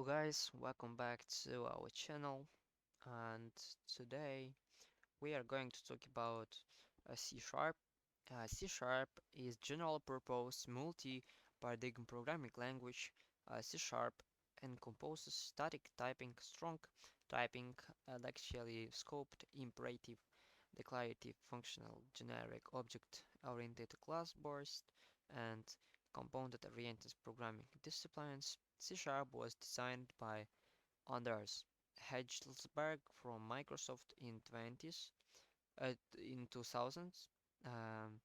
Hello guys, welcome back to our channel, and today we are going to talk about C Sharp. C Sharp is general purpose multi-paradigm programming language. C Sharp encompasses static typing, strong typing, actually scoped, imperative, declarative, functional, generic, object-oriented, class-based, and component-oriented programming disciplines. C Sharp was designed by Anders Hejlsberg from Microsoft in 2000s, um,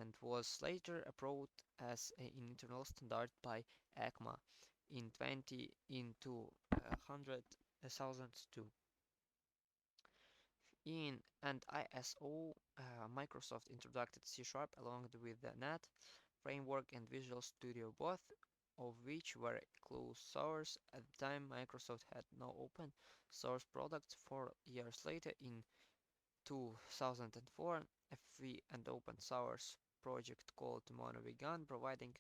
and was later approved as an internal standard by ECMA in 2002. In and ISO, Microsoft introduced C Sharp along with the .NET Framework and Visual Studio, both of which were closed source. At the time, Microsoft had no open source products. 4 years later, in 2004, a free and open source project called Mono began, providing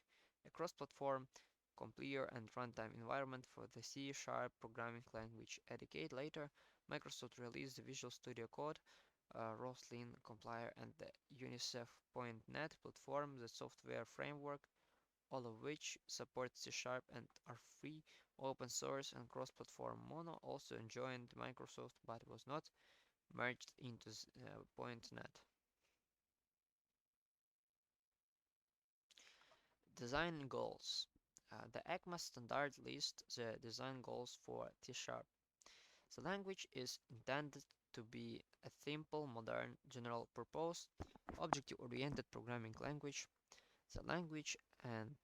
a cross-platform compiler and runtime environment for the C# programming language. A decade later, Microsoft released the Visual Studio Code, Roslyn compiler, and the UNICEF.NET platform, the software framework, all of which support C# and are free, open source, and cross-platform. Mono also joined Microsoft but was not merged into .NET. Design goals. The ECMA standard lists the design goals for C#. The language is intended to be a simple, modern, general-purpose, object-oriented programming language. The language and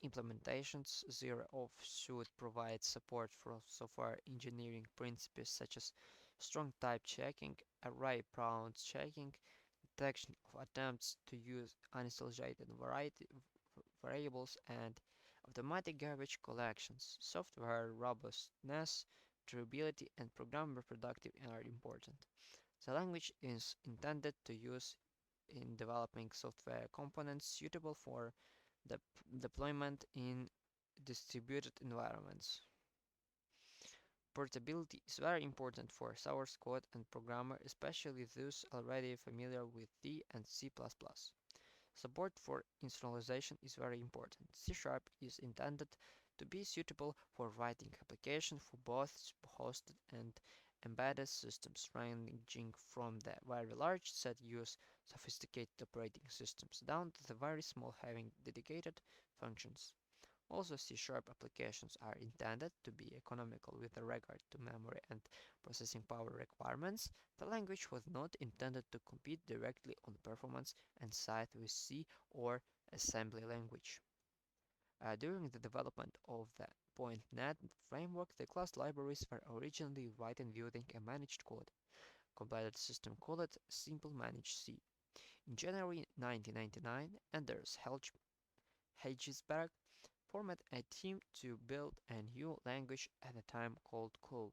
implementations thereof should provide support for software engineering principles such as strong type checking, array bound checking, detection of attempts to use uninitialized variables, and automatic garbage collections. Software robustness, durability, and program reproducibility are important. The language is intended to use in developing software components suitable for the deployment in distributed environments. Portability is very important for source code and programmer, especially those already familiar with C and C++. Support for initialization is very important. C# is intended to be suitable for writing applications for both hosted and embedded systems, ranging from the very large that use sophisticated operating systems down to the very small having dedicated functions. Also, C# applications are intended to be economical with regard to memory and processing power requirements. The language was not intended to compete directly on performance and size with C or assembly language. During the development of the .NET framework, the class libraries were originally written using a managed code. Compiler system called it Simple Managed C. In January 1999, Anders Hejlsberg formed a team to build a new language at the time called COOL,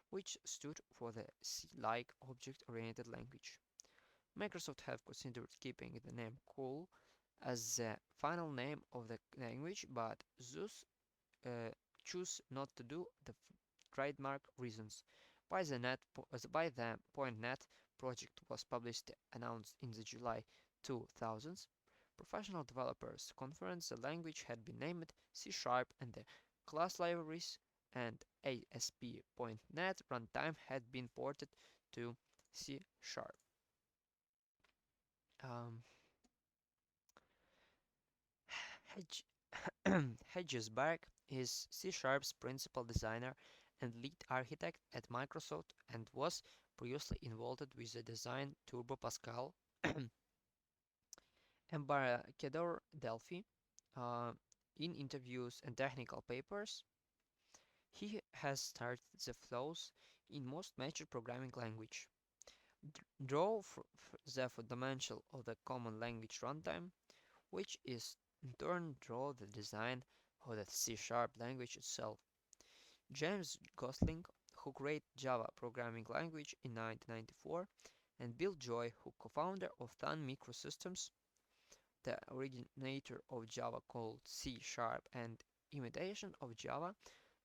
which stood for the C-like object-oriented language. Microsoft have considered keeping the name COOL as the final name of the language, but thus uh, choose not to do the trademark reasons. By the .NET project was published announced in the July 2000s, Professional Developers Conference, the language had been named C# and the class libraries and ASP.NET runtime had been ported to C#. Um, Hedge Hedgesburg is C-Sharp's principal designer and lead architect at Microsoft and was previously involved with the design Turbo Pascal, Embarcador Delphi. Uh, in interviews and technical papers, he has started the flows in most major programming language, draw the fundamental of the common language runtime, which is in turn draw the design of the C# language itself. James Gosling, who created Java programming language in 1994, and Bill Joy, who co-founder of Sun Microsystems, the originator of Java called C# and imitation of Java,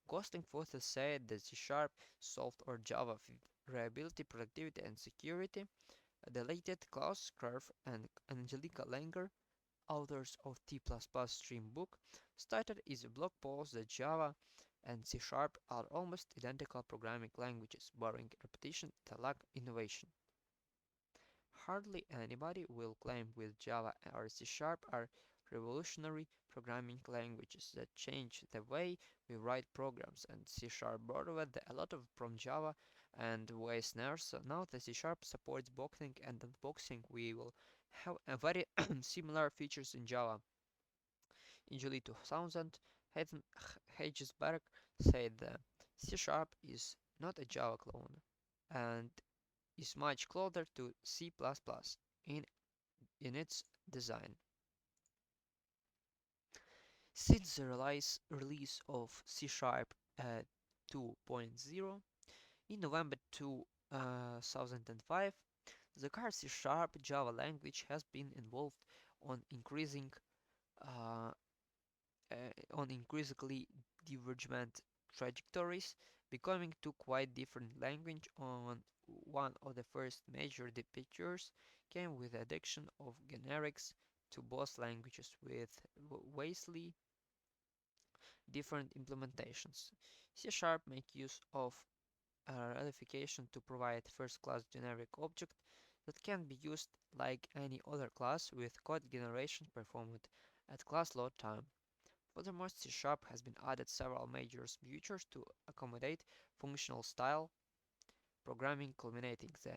Costing Forces said that C Sharp solved our Java reliability, productivity, and security. The latest Klaus Curve and Angelica Langer, authors of T++ Stream book, stated in a blog post that Java and C Sharp are almost identical programming languages, borrowing repetition that lack innovation. Hardly anybody will claim with Java or C Sharp are revolutionary programming languages that change the way we write programs, and C Sharp borrowed a lot of from Java and way snares. So now the C Sharp supports boxing and unboxing. We will have a very similar features in Java. In July 2000, Hagesberg said that C Sharp is not a Java clone and is much closer to C++ in, in its design. Since the release of C Sharp 2.0 in November 2005, the car C Sharp Java language has been involved on increasing uh, on increasingly divergent trajectories, becoming two quite different languages. On one of the first major departures came with the addition of generics to both languages with vastly different implementations. C Sharp make use of realification to provide first-class generic object that can be used like any other class with code generation performed at class load time. Furthermore, C Sharp has been added several major features to accommodate functional style programming, culminating the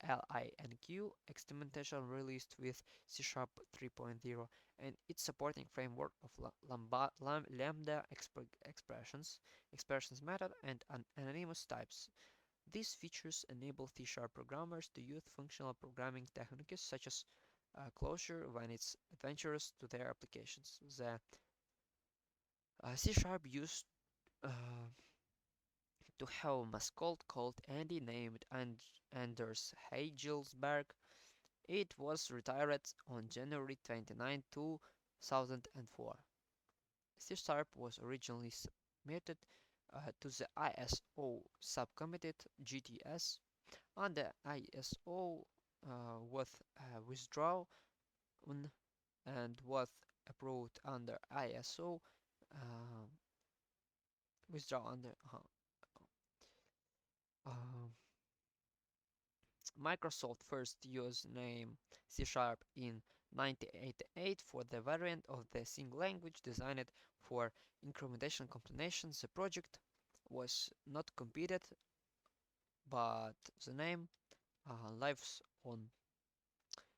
LINQ experimentation released with C Sharp 3.0 and its supporting framework of lambda expressions method, and anonymous types. These features enable C Sharp programmers to use functional programming techniques such as closure when it's adventurous to their applications. The C Sharp used uh, to have a mascot called Andy named Anders Hagelsberg. It was retired on January 29, 2004. C Sharp was originally submitted to the ISO subcommittee GTS, and the ISO was withdrawn and was approved under ISO uh, withdraw under uh, Microsoft first used name C Sharp in 1988 for the variant of the same language designed for incrementation compilation. The project was not completed, but the name lives on.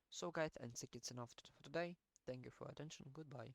So guys, I think it's enough for today. Thank you for your attention. Goodbye.